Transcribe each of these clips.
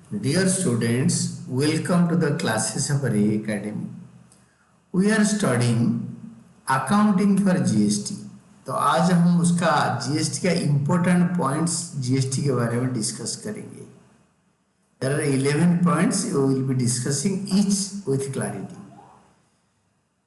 Dear students, welcome to the classes of Ray Academy. We are studying accounting for GST. तो आज हम उसका GST का important points GST के बारे में डिस्कस करेंगे. There are 11 points. We will be discussing each with clarity.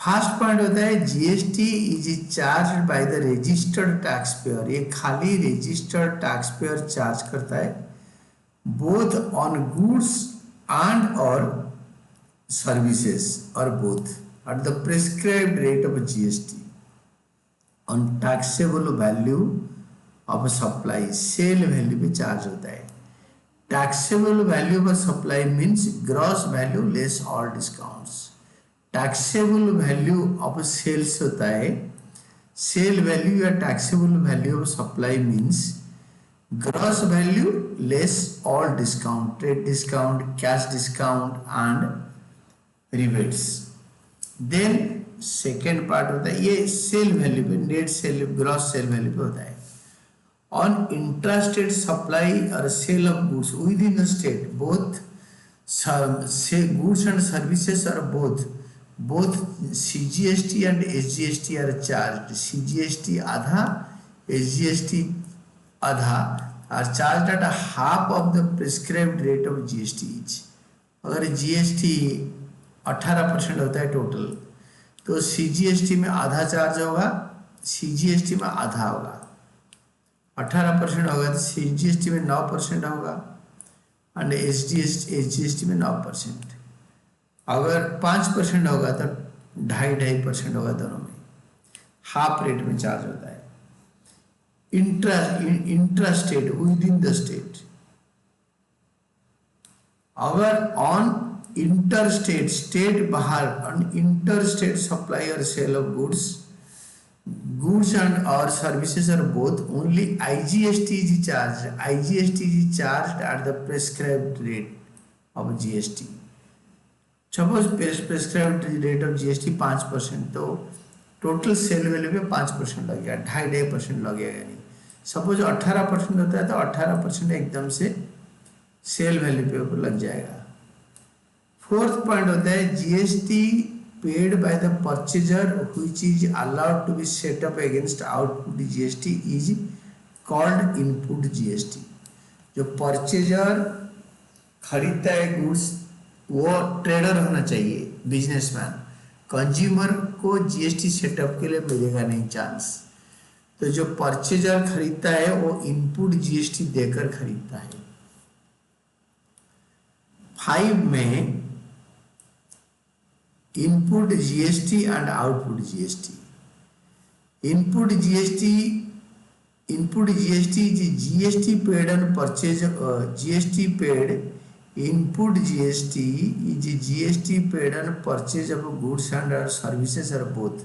First point होता है GST is charge by the registered tax payer. ये खाली रजिस्टर्ड टैक्स पेयर चार्ज करता है both on goods and or services or both at the prescribed rate of GST on taxable value of supply. Sale value पे charge होता है. taxable value of supply means gross value less all discounts. taxable value of sales होता है cell value या taxable value of supply means gross value less all discount, trade discount, cash discount and rebates. Then second part होता है ये sale value पे net sale gross sale value पे होता है. On intrastate supply or sale of goods within the state, both goods and services are both CGST and SGST are charged. CGST आधा, SGST आधा are charged at a half of the prescribed rate of GST each. अगर GST 18% होता है total तो CGST में आधा charge होगा, CGST में आधा होगा. 18% होगा तो CGST में 9% होगा एंड SGST में 9%. अगर 5% होगा तो 2.5% होगा. दोनों में हाफ रेट में चार्ज होता है. Intrastate within the state. अगर ऑन इंटरस्टेट स्टेट बाहर ऑन इंटरस्टेट सप्लाई और sale of goods and or services are both, only IGST is charged. IGST is charged at the prescribed rate of GST. Suppose prescribed rate of GST 5%, तो total sale value पे 5% लग गया, 2.5% लगेगा नहीं. Suppose 18% होता है तो 18% एकदम से सेल वैल्यू पे लग जाएगा. फोर्थ पॉइंट होता है GST paid by the purchaser which is allowed to be set up against output GST is called input GST. जो परचेजर खरीदता है गुड्स वो ट्रेडर होना चाहिए, बिजनेसमैन. कंज्यूमर को GST सेटअप के लिए मिलेगा नहीं चांस. तो जो परचेजर खरीदता है वो इनपुट GST देकर खरीदता है. 5 में input GST and output GST. Input GST is GST paid on purchase. GST paid input GST is GST paid on purchase of goods and services or both,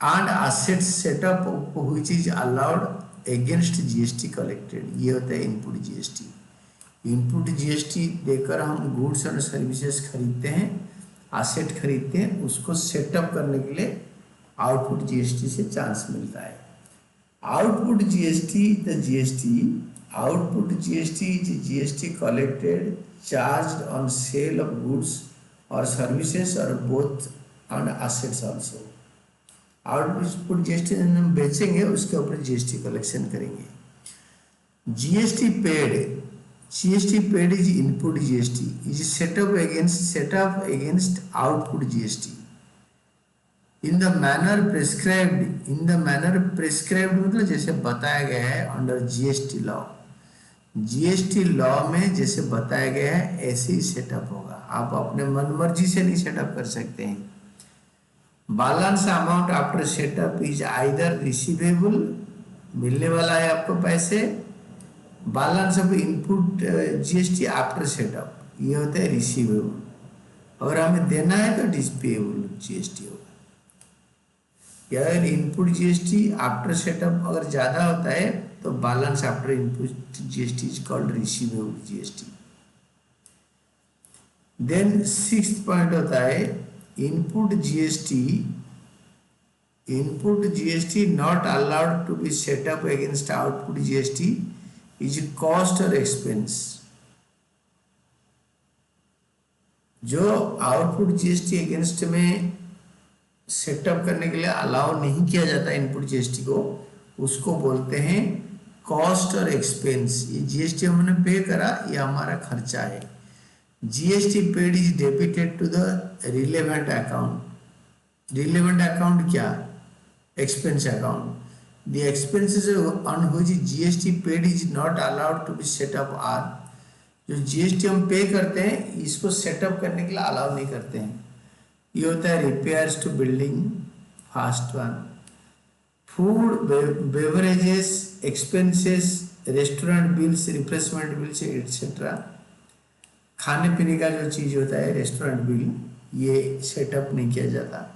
and assets set up which is allowed against GST collected. ये होता है input GST. Input GST देकर हम goods और services खरीदते हैं, asset खरीदते हैं, उसको सेटअप करने के लिए आउटपुट GST से चांस मिलता है. Output GST the output GST is GST collected charged on sale of goods or services or both and assets also. Output GST हम बेचेंगे उसके ऊपर GST कलेक्शन करेंगे. GST paid is input GST is set up against output GST in the manner prescribed. मतलब जैसे बताया गया है under GST law. GST law में जैसे बताया गया है ऐसे ही सेटअप होगा. आप अपने मन मर्जी से नहीं सेटअप कर सकते हैं. Balance amount after setup is either receivable, मिलने वाला है आपको पैसे. Balance of input GST after setup ये होता है रिसीवेबल. अगर हमें देना है तो डिस्पेबल GST होगा. अगर इनपुट GST आफ्टर सेटअप अगर ज़्यादा होता है तो balance after input GST is called receivable GST. Then 6th point होता है input GST not allowed to be set up against output GST is cost or expense. जो आउटपुट जीएसटी अगेंस्ट में setup करने के लिए अलाउ नहीं किया जाता इनपुट जीएसटी को, उसको बोलते हैं कॉस्ट और एक्सपेंस। ये जीएसटी हमने पे करा, ये हमारा खर्चा है। GST paid is debited to the relevant account. Relevant account क्या? Expense account. The expenses on which GST paid is not allowed to be setup are, जो जीएसटी हम पे करते हैं इसको सेटअप करने के लिए अलाउ नहीं करते हैं। ये होता है repairs to building, first one. Food, beverages, expenses, restaurant bills, refreshment bills etcetera, खाने पीने का जो चीज़ होता है रेस्टोरेंट बिल, ये सेटअप नहीं किया जाता।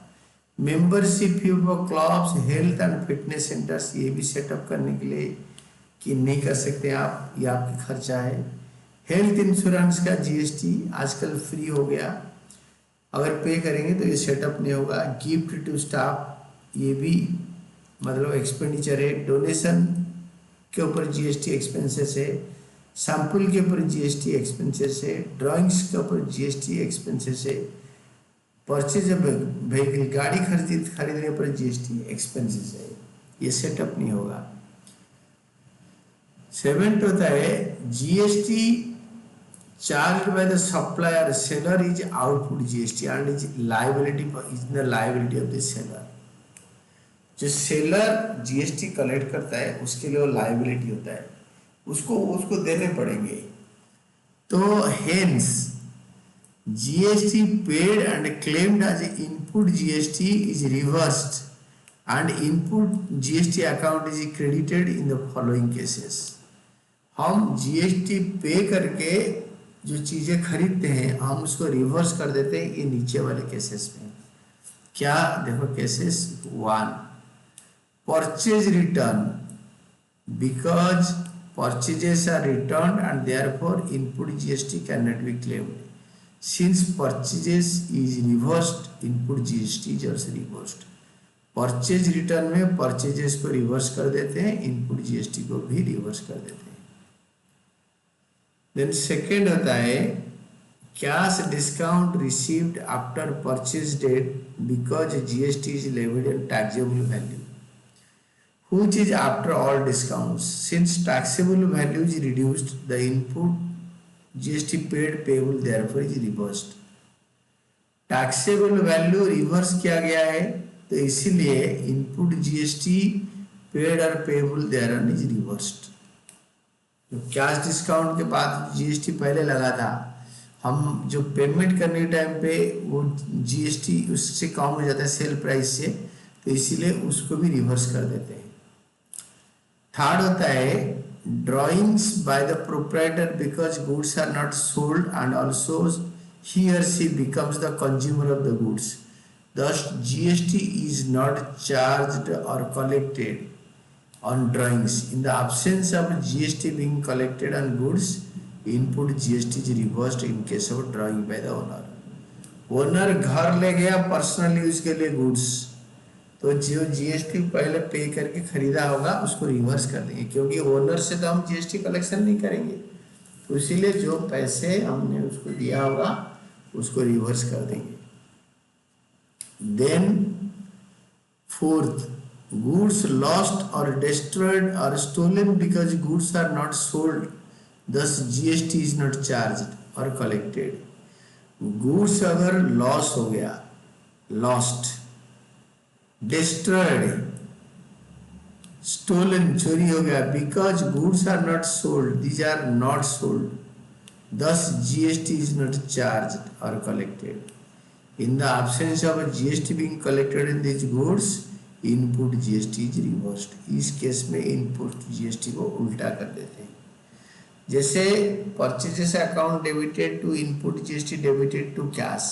Membership for clubs, health and fitness centres, ये भी सेटअप करने के लिए कि नहीं कर सकते आप, ये आपका खर्चा है। हेल्थ इंश्योरेंस का जीएसटी आजकल फ्री हो गया, अगर पे करेंगे तो ये सेटअप नहीं होगा। गिफ्ट टू स्टाफ, ये भी मतलब एक्सपेंडिचर है। डोनेशन के ऊपर जीएसटी एक्सपेंसेस है। सैंपल के ऊपर जीएसटी एक्सपेंसेस है। ड्राइंग्स के ऊपर जीएसटी एक्सपेंसेस है। परचेज व्हीकल, गाड़ी खरीदने पर जीएसटी एक्सपेंसेस है, ये सेटअप नहीं होगा। 7th होता है GST charge by the supplier seller is output GST and is liability is the liability of the seller. जो सेलर जीएसटी कलेक्ट करता है उसके लिए वो लाइबिलिटी होता है, उसको देने पड़ेंगे। तो hence GST paid and claimed as input GST is reversed and input GST account is credited in the following cases. हम जीएसटी पे करके जो चीजें खरीदते हैं हम उसको रिवर्स कर देते हैं, ये नीचे वाले केसेस में। क्या देखो cases 1, purchase return, because purchases are returned and therefore input GST cannot be claimed. Since purchases is reversed, input GST is also reversed. Purchase return में परचेजेस को रिवर्स कर देते हैं, इनपुट जीएसटी को भी रिवर्स कर देते हैं। देन सेकेंड होता है cash discount received after purchase date because GST is levied in taxable value, which is after all discounts. Since taxable value is reduced, the input GST paid payable therefore is reversed. Taxable value reverse किया गया है तो इसीलिए input GST paid और payable देयरऑन is reversed. तो cash discount के बाद GST पहले लगा था, हम जो पेमेंट करने के टाइम पे वो जीएसटी उससे कम हो जाता है सेल प्राइस से, तो इसीलिए उसको भी रिवर्स कर देते हैं। थर्ड होता है drawings by the proprietor because goods are not sold and also he or she becomes the consumer of the goods, thus GST is not charged or collected on drawings. In the absence of GST being collected on goods, input GST is reversed in case of drawing by the owner. Owner घर ले गया personal use के लिए goods, तो जो GST पहले पे करके खरीदा होगा उसको रिवर्स कर देंगे, क्योंकि ओनर से तो हम जीएसटी कलेक्शन नहीं करेंगे, तो इसीलिए जो पैसे हमने उसको दिया होगा उसको रिवर्स कर देंगे। Then fourth, goods lost or destroyed or stolen because goods are not sold, thus GST is not charged or collected. goods अगर लॉस हो गया, lost, destroyed, stolen चोरी हो गया, because goods are not sold, these are not sold, thus GST is not charged or collected. In the absence of a GST being collected in these goods, input GST is reversed. इस case में input GST को उल्टा कर देते हैं। जैसे purchases account debited to input GST debited to cash,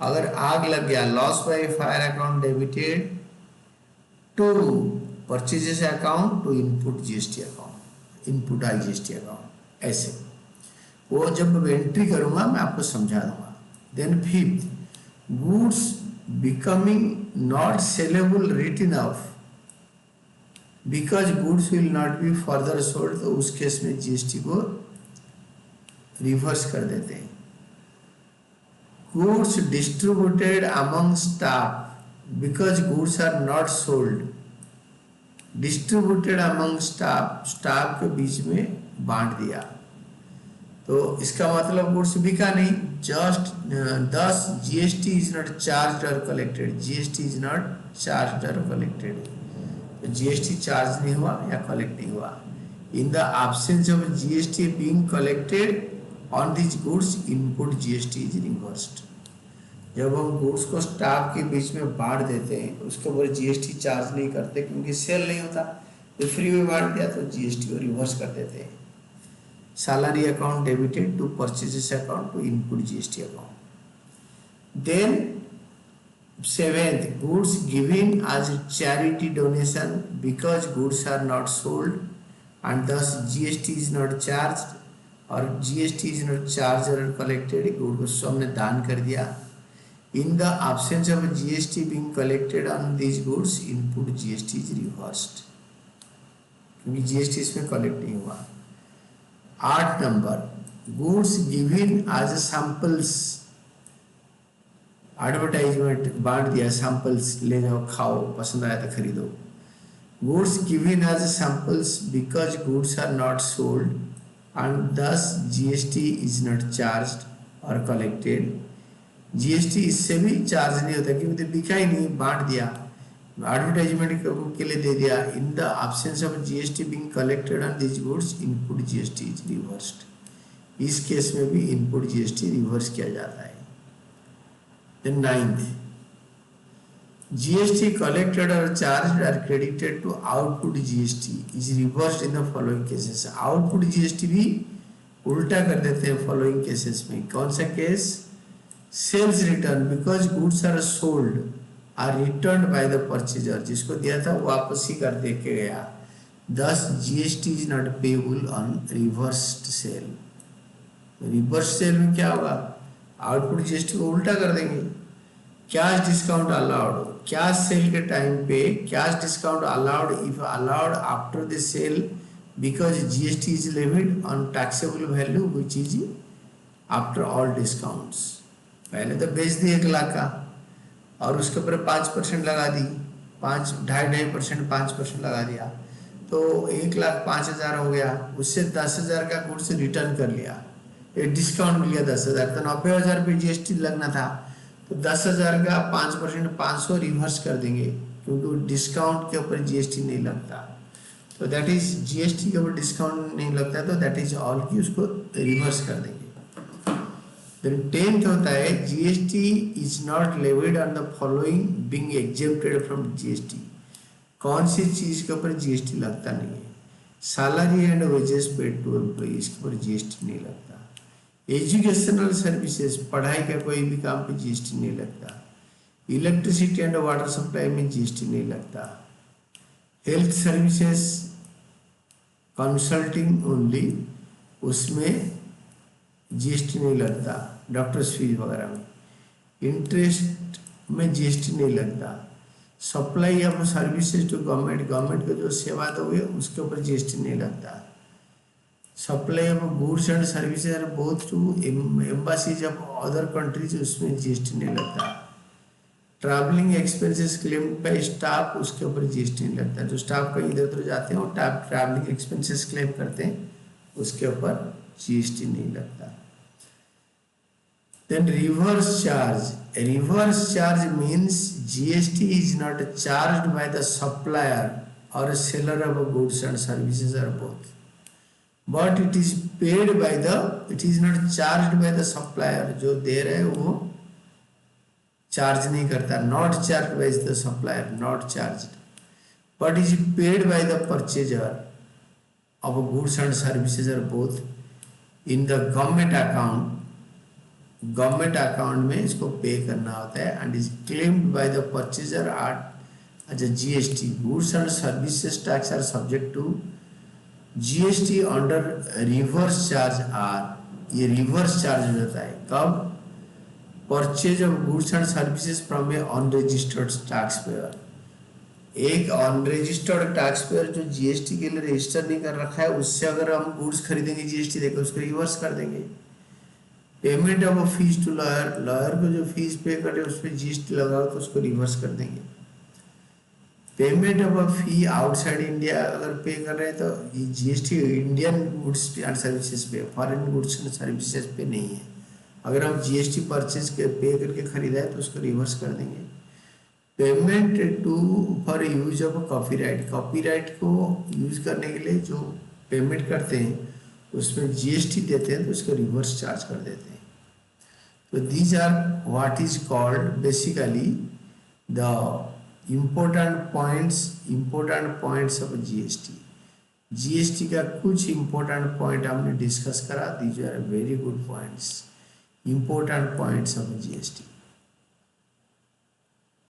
अगर आग लग गया loss by fire account debited to purchases account to input GST account, input IGST account, ऐसे वो जब एंट्री करूंगा मैं आपको समझा दूंगा। Then fifth, goods becoming not sellable written off because goods will not be further sold, तो उस केस में जीएसटी को रिवर्स कर देते हैं। goods distributed among staff because goods are not sold, distributed among staff, staff के बीच में बांट दिया, तो इसका मतलब गुड्स बिका नहीं, जस्ट दस जीएसटी इज नॉट चार्ज और collected, GST is not charge और कलेक्टेड, तो जीएसटी चार्ज नहीं हुआ या कलेक्ट नहीं हुआ। इन the absence of GST being collected on this goods input GST is reversed. जब हम गुड्स को स्टाफ के बीच में बांट देते हैं उसके ऊपर जीएसटी चार्ज नहीं करते क्योंकि सेल नहीं होता, तो फ्री में बांट दिया तो जीएसटी को रिवर्स कर देते हैं। Salary account debited to purchases account to input GST account. Then seventh, goods given as charity donation because goods are not sold and this GST is not charge, और GST is not charge और collected, goods को हमने दान कर दिया। In the absence of GST being collected on these goods, input GST is reversed, क्योंकि GST इसमें collect नहीं हुआ। 8 number, goods given as samples, advertisement बांट दिया, सैंपल्स ले जाओ खाओ, पसंद आया तो खरीदो। goods given as samples because goods are not sold and thus GST is not charged or collected, GST इससे भी चार्ज नहीं होता क्योंकि बिका ही नहीं, बांट दिया, एडवर्टाइजमेंट के लिए दे दिया। In the absence of GST being collected on this goods input GST is reversed. इस केस में भी इनपुट जीएसटी रिवर्स किया जाता है। देन 9th, जीएसटी कलेक्टेड और charged are credited to output GST is reversed in the following cases. Output GST भी उल्टा कर देते हैं फॉलोइंग केसेस में। कौन सा case? Sales return because goods are sold are return by the purchaser, जिसको दिया था वापस ही कर दे के गया, this GST is not payable on reversed sale. Reverse sale में क्या होगा? आउटपुट जीएसटी को उल्टा कर देंगे। Cash discount allowed, cash sale के टाइम पे cash discount allowed if allowed after the sale because GST is levied on taxable value which is after all discounts. पहले तो बेच दी 1 लाख का और उसके ऊपर 5% लगा दी, 5.5% 5% लगा दिया, तो 1,05,000 हो गया। उससे 10,000 का गुड्स रिटर्न कर लिया, एक डिस्काउंट मिल गया 10,000, तो 90,000 पे जीएसटी लगना था, तो 10,000 का 5% 500 रिवर्स कर देंगे क्योंकि डिस्काउंट के ऊपर जीएसटी नहीं लगता, तो दैट इज जीएसटी के ऊपर डिस्काउंट नहीं लगता, तो दैट इज ऑल की उसको रिवर्स कर देंगे। Then 10th होता है GST is not levied on the following being exempted from GST। कौन सी चीज के ऊपर जीएसटी लगता नहीं है? Salary and wages paid to employees के ऊपर जीएसटी नहीं लगता। एजुकेशनल सर्विसेज, पढ़ाई का कोई भी काम पे जीएसटी नहीं लगता। इलेक्ट्रिसिटी एंड वाटर सप्लाई में जीएसटी नहीं लगता। हेल्थ सर्विसेज कंसल्टिंग ओनली, उसमें जीएसटी नहीं लगता। डॉक्टर्स फीस वगैरह में इंटरेस्ट में जीएसटी नहीं लगता। Supply of services to government, government को जो सेवा दोगे उसके ऊपर जीएसटी नहीं लगता। Supply of goods and services are both to embassies of other countries, उसमें जीएसटी नहीं लगता। Travelling expenses claimed by staff, उसके ऊपर जीएसटी नहीं लगता। जो स्टाफ कहीं इधर उधर जाते हैं वो ट्रैवलिंग एक्सपेंसेस क्लेम करते हैं, उसके ऊपर जीएसटी नहीं लगता। Then reverse charge. A reverse charge means GST is not charged by the supplier or a seller of goods and services or both, but it is paid by the, it is not charged by the supplier, जो दे रहे हैं वो charge नहीं करता, not charged by the supplier, not charged, but is paid by the purchaser of goods and services or both in the government account। Government account में इसको pay करना होता है and is claimed by the purchaser as a GST. Goods and services tax are subject to GST under reverse charge are. ये reverse charge होता है कब? Purchase of goods and services from a unregistered tax payer. एक unregistered tax payer जो GST के लिए register नहीं कर रखा है, उससे अगर हम गुड्स खरीदेंगे जीएसटी देकर उसको रिवर्स कर देंगे। Payment of fees to lawyer, lawyer को जो फीस पे करे उस पर जीएसटी लगाओ तो उसको रिवर्स कर देंगे। Payment of fee outside India अगर पे कर रहे हैं तो ये GST Indian goods and services पे, फॉरेन गुड्स एंड सर्विसेज पे नहीं है। अगर हम जीएसटी परचेज के पे करके खरीदा है तो उसको रिवर्स कर देंगे। Payment to for use of copyright, copyright को यूज करने के लिए जो पेमेंट करते हैं उसमें जीएसटी देते हैं तो उसको रिवर्स चार्ज कर देते हैं। तो these are what is called basically the important points of GST. GST का कुछ इम्पोर्टेंट पॉइंट हमने डिस्कस करा, these are very good points, important points of GST.